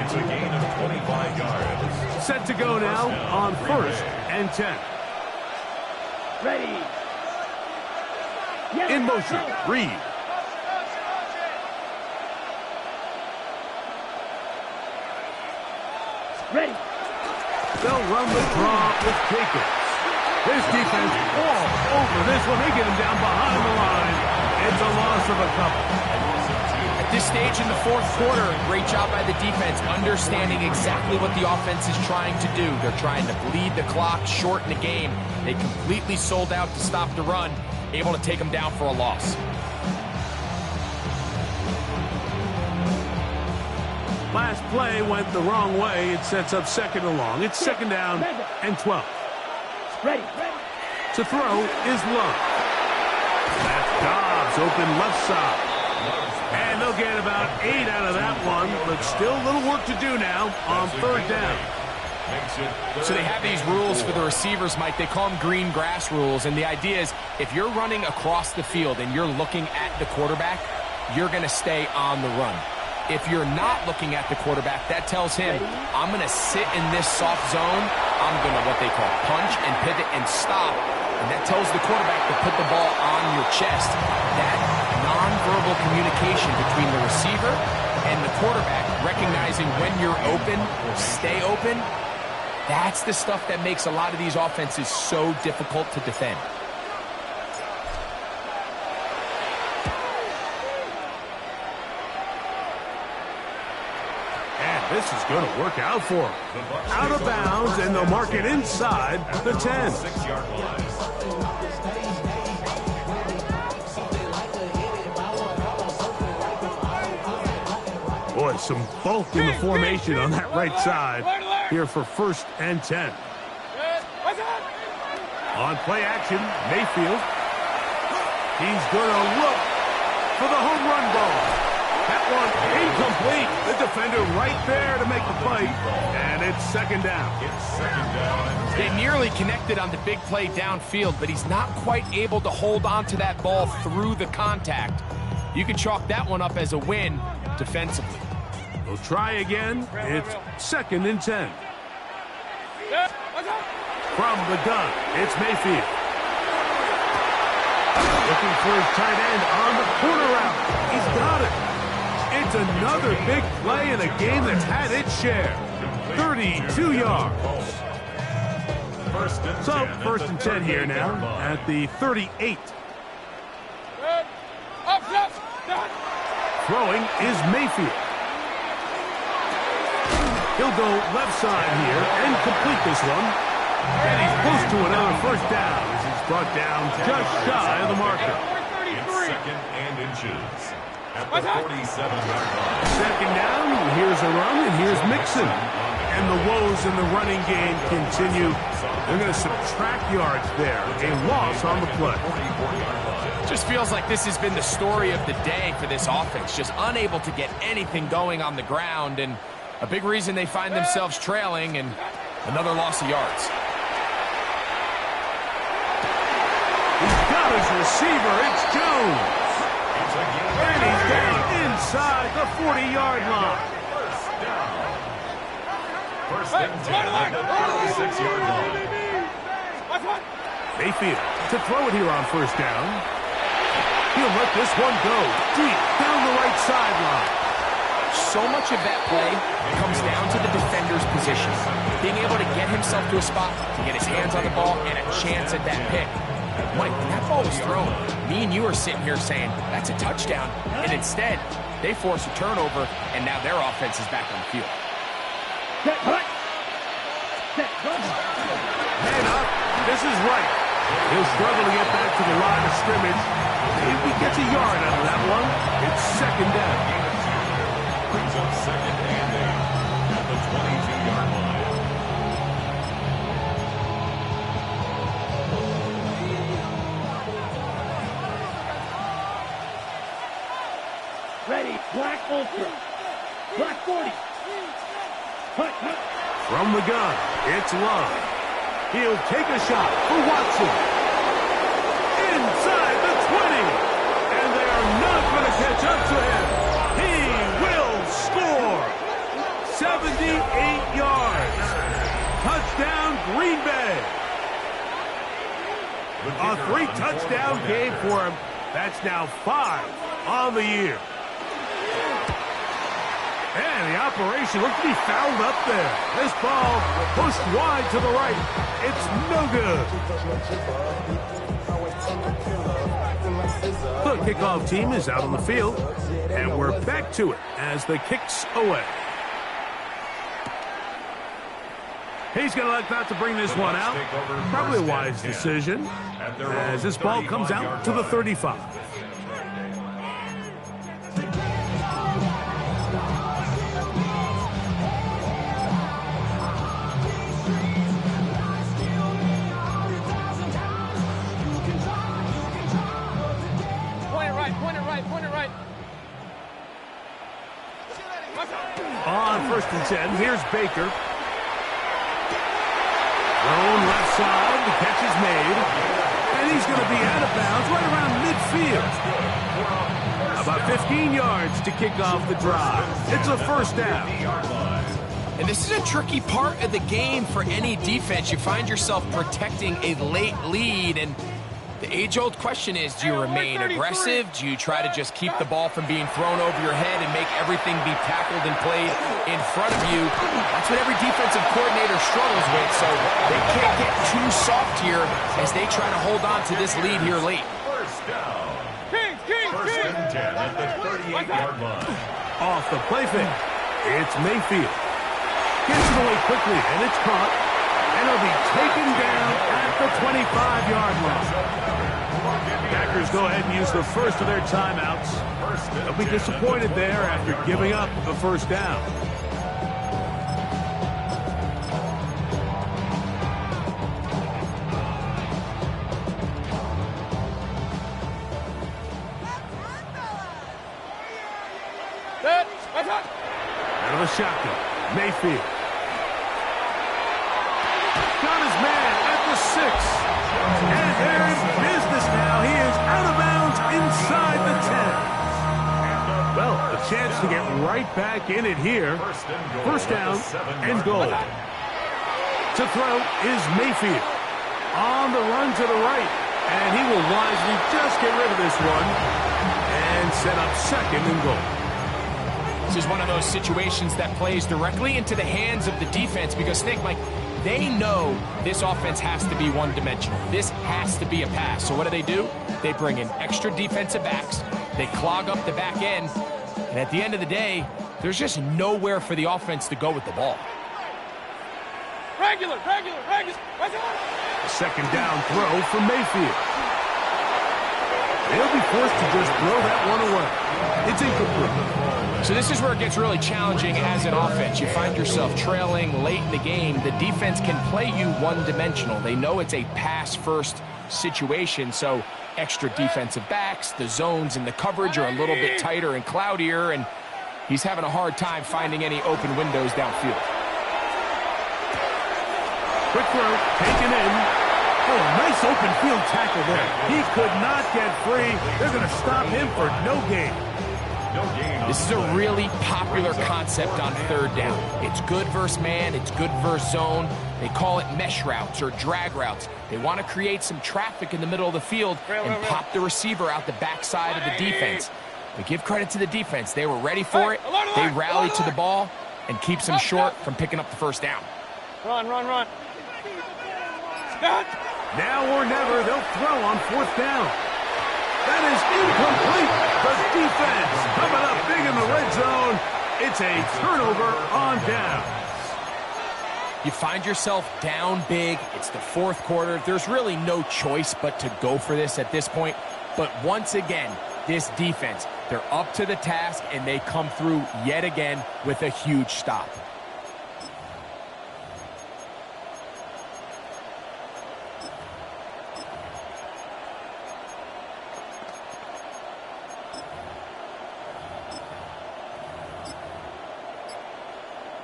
It's a gain of 25 yards. Set to go now on 1st and 10. Ready. Yes, In motion, go. Reed. Ready. They'll run the draw with Jacobs. This defense all over this one. They get him down behind the line. It's a loss of a couple. At this stage in the 4th quarter, great job by the defense, understanding exactly what the offense is trying to do. They're trying to bleed the clock, shorten the game. They completely sold out to stop the run, able to take them down for a loss. Last play went the wrong way. It sets up 2nd and long. It's 2nd down and 12. Ready. To throw is Love. That's Dobbs open left side. And they'll get about 8 out of that one, but still a little work to do now on 3rd down. So they have these rules for the receivers, Mike. They call them green grass rules, and the idea is if you're running across the field and you're looking at the quarterback, you're going to stay on the run. If you're not looking at the quarterback, that tells him, I'm going to sit in this soft zone. I'm going to what they call punch and pivot and stop. And that tells the quarterback to put the ball on your chest. That nonverbal communication between the receiver and the quarterback, recognizing when you're open, stay open, that's the stuff that makes a lot of these offenses so difficult to defend. This is going to work out for them. Out of bounds, and they'll mark it inside the 10. 6-yard line. Boy, some bulk in the formation on that right side here for 1st and 10. On play action, Mayfield. He's going to look for the home run ball. That one incomplete. The defender right there to make the play. And it's 2nd down. They nearly connected on the big play downfield, but he's not quite able to hold on to that ball through the contact. You can chalk that one up as a win defensively. They'll try again. It's 2nd and 10. From the gun, it's Mayfield. Looking for his tight end on the corner route. He's got it. It's another big play in a game that's had its share. 32 yards. So, 1st and 10 here now at the 38. Throwing is Mayfield. He'll go left side here and complete this one. And he's close to another 1st down as he's brought down just shy of the marker. It's 2nd and inches. At the 47-yard line. 2nd down, here's a run, and here's Mixon. And the woes in the running game continue. They're going to subtract yards there. A loss on the play. Just feels like this has been the story of the day for this offense. Just unable to get anything going on the ground, and a big reason they find themselves trailing, and another loss of yards. He's got his receiver. It's Jones. And he's down inside the 40-yard line. 1st and 10 at the 36-yard line. Mayfield to throw it here on 1st down. He'll let this one go deep down the right sideline. So much of that play comes down to the defender's position. Being able to get himself to a spot, to get his hands on the ball, and a chance at that pick. Mike, when that ball was thrown, me and you are sitting here saying, that's a touchdown. And instead, they force a turnover, and now their offense is back on the field. Man up. This is right. He'll struggle to get back to the line of scrimmage. If he gets a yard out of that one, it's second down. Brings up second and 8 at the 22-yard line. Ready, black ultra. Black 40. Hut, hut. From the gun, it's Love. He'll take a shot for Watson. Inside the 20. And they are not going to catch up to him. He will score. 78 yards. Touchdown, Green Bay. A 3-touchdown game for him. That's now 5 on the year. And the operation looked to be fouled up there. This ball pushed wide to the right. It's no good. The kickoff team is out on the field, and we're back to it as the kick's away. He's going to elect not to bring this one out. Probably a wise decision as this ball comes out to the 35. On 1st and 10, here's Baker. Thrown left side, the catch is made. And he's going to be out of bounds right around midfield. About 15 yards to kick off the drive. It's a first down. And this is a tricky part of the game for any defense. You find yourself protecting a late lead, and the age-old question is, do you remain aggressive? Do you try to just keep the ball from being thrown over your head and make everything be tackled and played in front of you? That's what every defensive coordinator struggles with, so they can't get too soft here as they try to hold on to this lead here late. First down. First and 10 at the 38-yard line. Off the play fake, it's Mayfield. Gets it away quickly, and it's caught. And he'll be taken down at the 25-yard line. Packers go ahead and use the first of their timeouts. They'll be disappointed there after giving up the first down. Out of the shotgun, Mayfield. Got his man at the 6. And they're in business now. He is out of bounds inside the 10. Well, a chance to get right back in it here. First down and goal. To throw is Mayfield. On the run to the right. And he will wisely just get rid of this one. And set up second and goal. This is one of those situations that plays directly into the hands of the defense because, Snake, Mike, they know this offense has to be one-dimensional. This has to be a pass. So what do? They bring in extra defensive backs. They clog up the back end. And at the end of the day, there's just nowhere for the offense to go with the ball. Regular. A second down throw from Mayfield. They'll be forced to just throw that one away. It's incomplete. So this is where it gets really challenging as an offense. You find yourself trailing late in the game. The defense can play you one-dimensional. They know it's a pass-first situation, so extra defensive backs, the zones and the coverage are a little bit tighter and cloudier, and he's having a hard time finding any open windows downfield. Quick throw, taken in. Oh, nice open field tackle there. He could not get free. They're going to stop him for no gain. This is a really popular concept on third down. It's good versus man, it's good versus zone. They call it mesh routes or drag routes. They want to create some traffic in the middle of the field and pop the receiver out the backside of the defense. But give credit to the defense. They were ready for it. They rallied to the ball and keeps them short from picking up the first down. Run. Snap. Now or never, they'll throw on 4th down. That is incomplete. The defense coming up big in the red zone. It's a turnover on downs. You find yourself down big. It's the 4th quarter. There's really no choice but to go for this at this point. But once again, this defense, they're up to the task, and they come through yet again with a huge stop.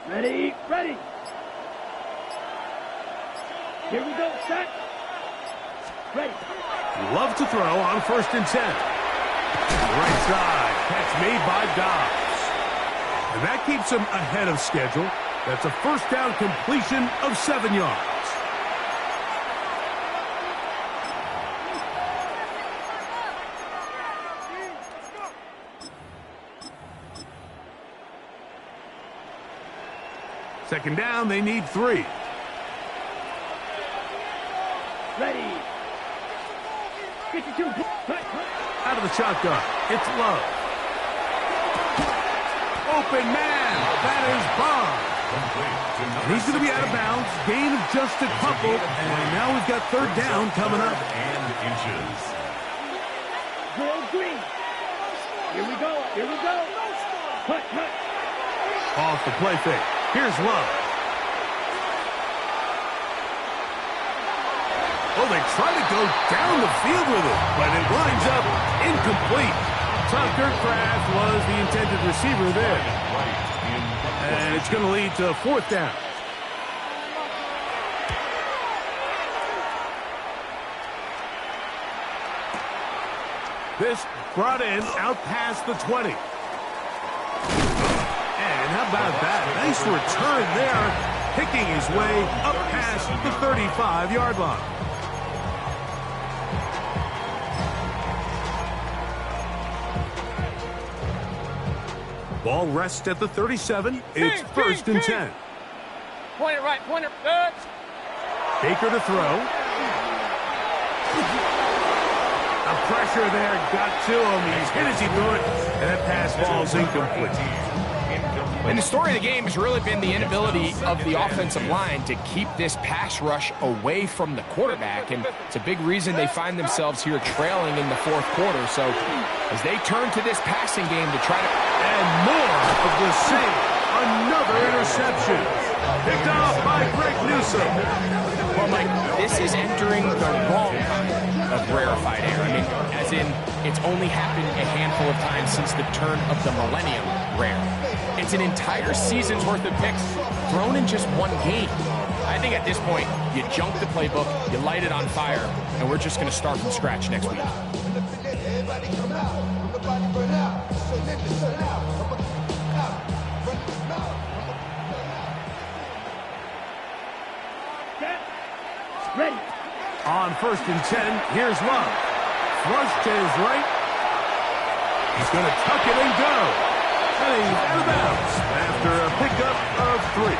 Ready, ready. Here we go, set. Ready. Love to throw on 1st and 10. Right side, catch made by Dobbs. And that keeps him ahead of schedule. That's a 1st down completion of 7 yards. Second down, they need 3. Ready. 52. Out of the shotgun, it's Love. Open man, that is Bond. And he's going to be out of bounds, gain of just a couple, and now we've got 3rd down coming up. And inches. Go green. Here we go, here we go. Cut, cut. Off the play fake. Here's Love. Oh, they try to go down the field with it, but it winds up incomplete. Tucker Kraft was the intended receiver there. And it's going to lead to 4th down. This brought in out past the 20. And how about that? Nice return there, picking his way up past the 35-yard line. Ball rests at the 37. It's 1st and 10. Pointer right, pointer. Baker to throw. A pressure there got to him. He's hit as he threw it, and that pass ball's incomplete. And the story of the game has really been the inability of the offensive line to keep this pass rush away from the quarterback, and it's a big reason they find themselves here trailing in the 4th quarter. So as they turn to this passing game to try to... And more of the same. Another interception. Picked off by Greg Newsome. Well, Mike, this is entering the wrong kind of rarefied air. I mean, as in, it's only happened a handful of times since the turn of the millennium rare. It's an entire season's worth of picks thrown in just one game. I think at this point, you junk the playbook, you light it on fire, and we're just going to start from scratch next week. Ready. On 1st and 10, here's Love. Flush to his right. He's going to tuck it and go. And he's out of bounds after a pickup of 3.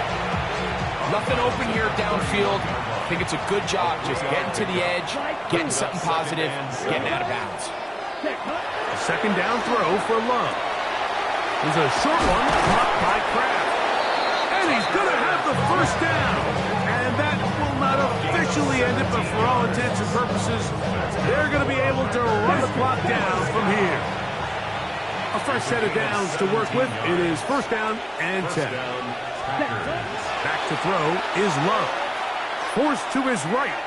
Nothing open here downfield. I think it's a good job just getting to the edge, getting something positive, getting out of bounds. A 2nd down throw for Love. There's a short one caught by Kraft. And he's going to have the 1st down. And that will not officially end it, but for all intents and purposes, they're going to be able to run the clock down from here. A fresh set of downs to work with. It is 1st down and 10. Back to throw is Love. Forced to his right.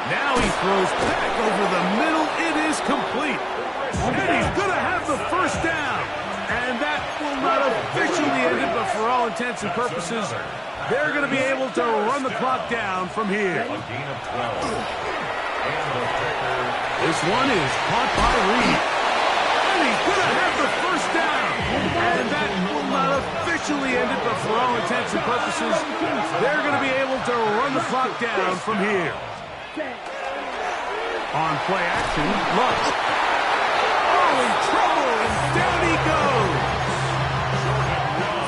Now he throws back over the middle. It is complete. And he's going to have the 1st down. And that will not officially end it, but for all intents and purposes, they're going to be able to run the clock down from here. A gain of 12. And the kicker. This one is caught by Reed. And he's going to have the 1st down. And that will not officially end it, but for all intents and purposes, they're going to be able to run the clock down from here. On play action, Love. Oh, in trouble, and down he goes.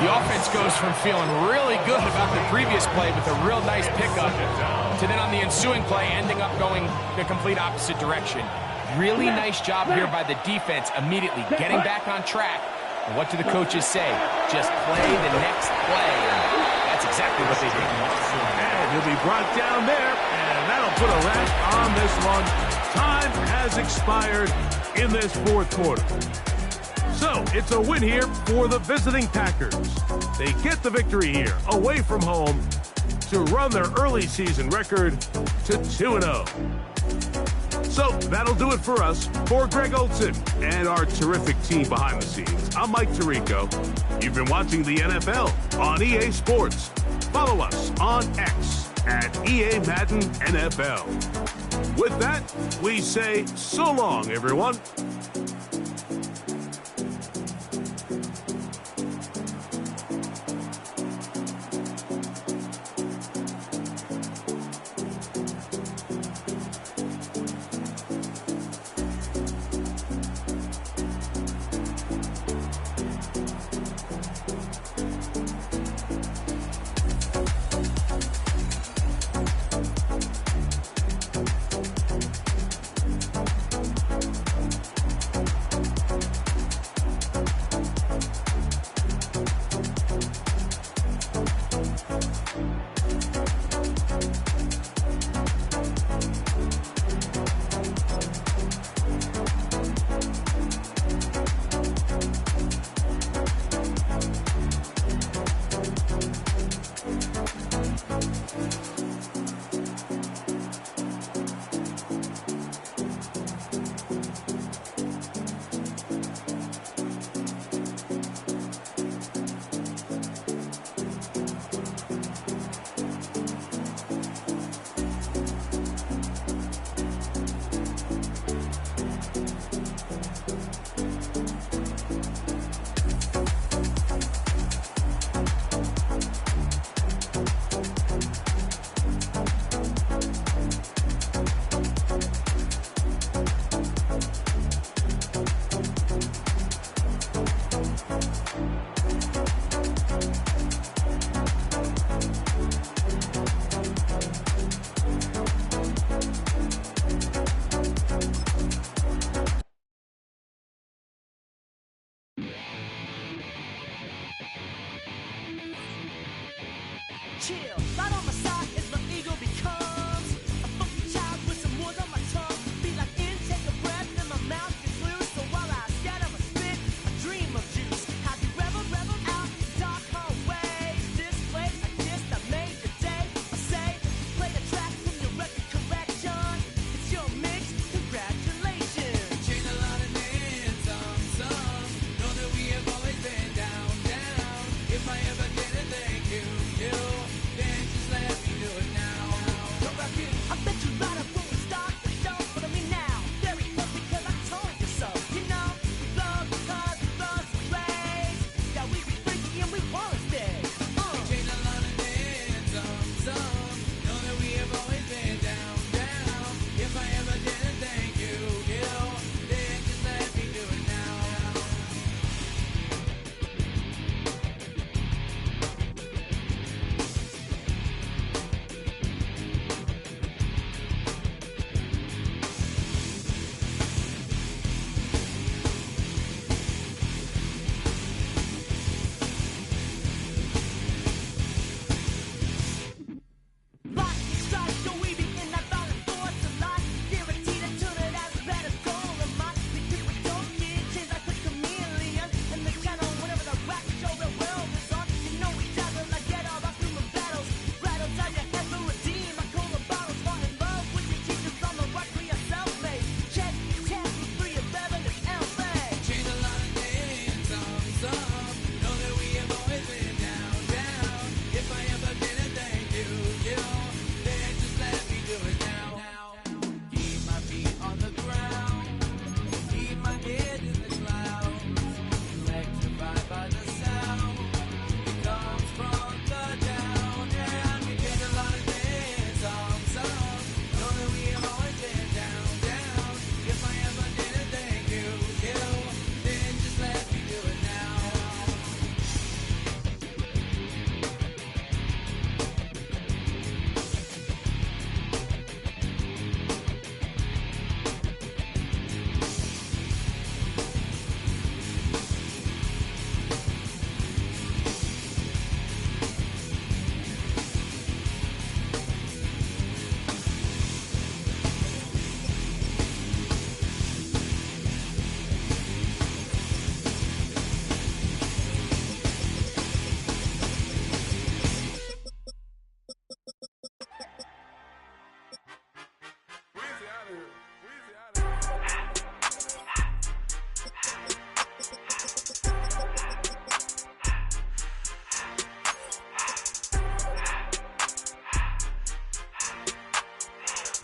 The offense goes from feeling really good about the previous play with a real nice pickup to then on the ensuing play ending up going the complete opposite direction. Really nice job here by the defense immediately getting back on track. And what do the coaches say? Just play the next play. That's exactly what they did. And he'll be brought down there, and that'll put a wrap on this one. Time has expired in this fourth quarter. So, it's a win here for the visiting Packers. They get the victory here, away from home, to run their early season record to 2-0. So, that'll do it for us. For Greg Olson and our terrific team behind the scenes, I'm Mike Tirico. You've been watching the NFL on EA Sports. Follow us on X at EA Madden NFL. With that, we say so long, everyone.